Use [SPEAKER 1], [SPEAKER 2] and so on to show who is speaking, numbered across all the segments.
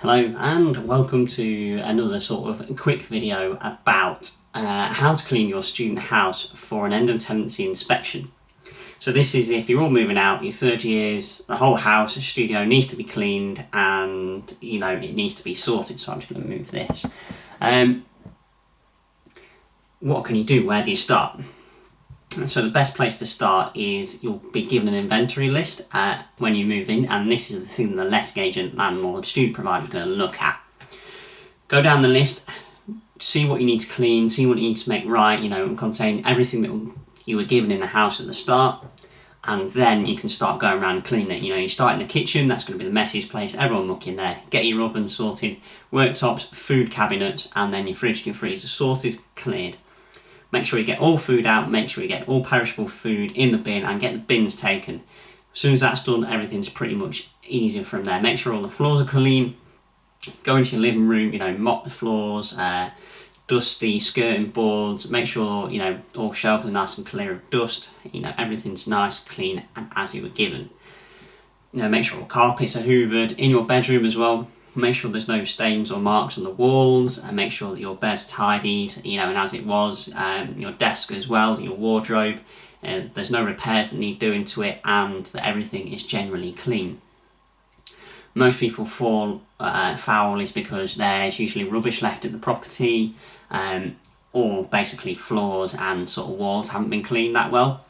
[SPEAKER 1] Hello and welcome to another sort of quick video about how to clean your student house for an end of tenancy inspection. So this is if you're all moving out, your third years, the whole house, the studio needs to be cleaned and it needs to be sorted. So I'm just going to move this. What can you do? Where do you start? So the best place to start is you'll be given an inventory list when you move in, and this is the thing the letting agent, landlord, student provider is going to look at. Go down the list, see what you need to clean, see what you need to make right, and contain everything that you were given in the house at the start, and then you can start going around and cleaning it. You start in the kitchen, that's going to be the messiest place, everyone look in there, get your oven sorted, worktops, food cabinets, and then your fridge and your freezer sorted, cleared. Make sure you get all food out, make sure you get all perishable food in the bin and get the bins taken. As soon as that's done, everything's pretty much easier from there. Make sure all the floors are clean. Go into your living room, mop the floors, dust the skirting boards, make sure, all shelves are nice and clear of dust. Everything's nice, clean and as you were given. Make sure all carpets are hoovered in your bedroom as well. Make sure there's no stains or marks on the walls, and make sure that your bed's tidied, and as it was, your desk as well, your wardrobe, there's no repairs that need doing to it, and that everything is generally clean. Most people fall foul is because there's usually rubbish left at the property, or basically floors and sort of walls haven't been cleaned that well.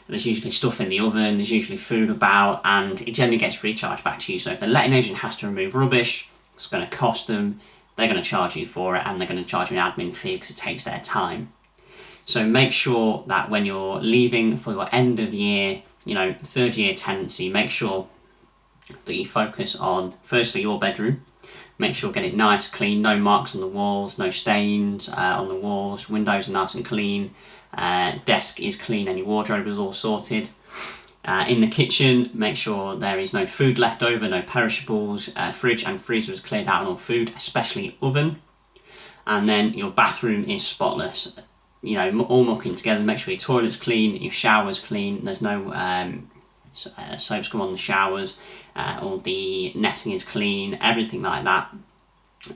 [SPEAKER 1] There's usually stuff in the oven, there's usually food about, and it generally gets recharged back to you. So if the letting agent has to remove rubbish, it's going to cost them, they're going to charge you for it, and they're going to charge you an admin fee because it takes their time. So make sure that when you're leaving for your end of year, third year tenancy, make sure that you focus on, firstly, your bedroom. Make sure get it nice, clean, no marks on the walls, no stains on the walls, windows are nice and clean, desk is clean and your wardrobe is all sorted. In the kitchen, make sure there is no food left over, no perishables, fridge and freezer is cleared out on all food, especially oven. And then your bathroom is spotless, all mucking together. Make sure your toilet's clean, your shower's clean, there's no soap scum on the showers, all the netting is clean, everything like that.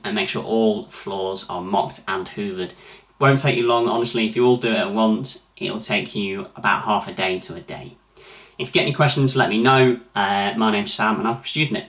[SPEAKER 1] And make sure all floors are mopped and hoovered. Won't take you long, honestly. If you all do it at once, it'll take you about half a day to a day. If you get any questions, let me know. My name's Sam and I'm a student.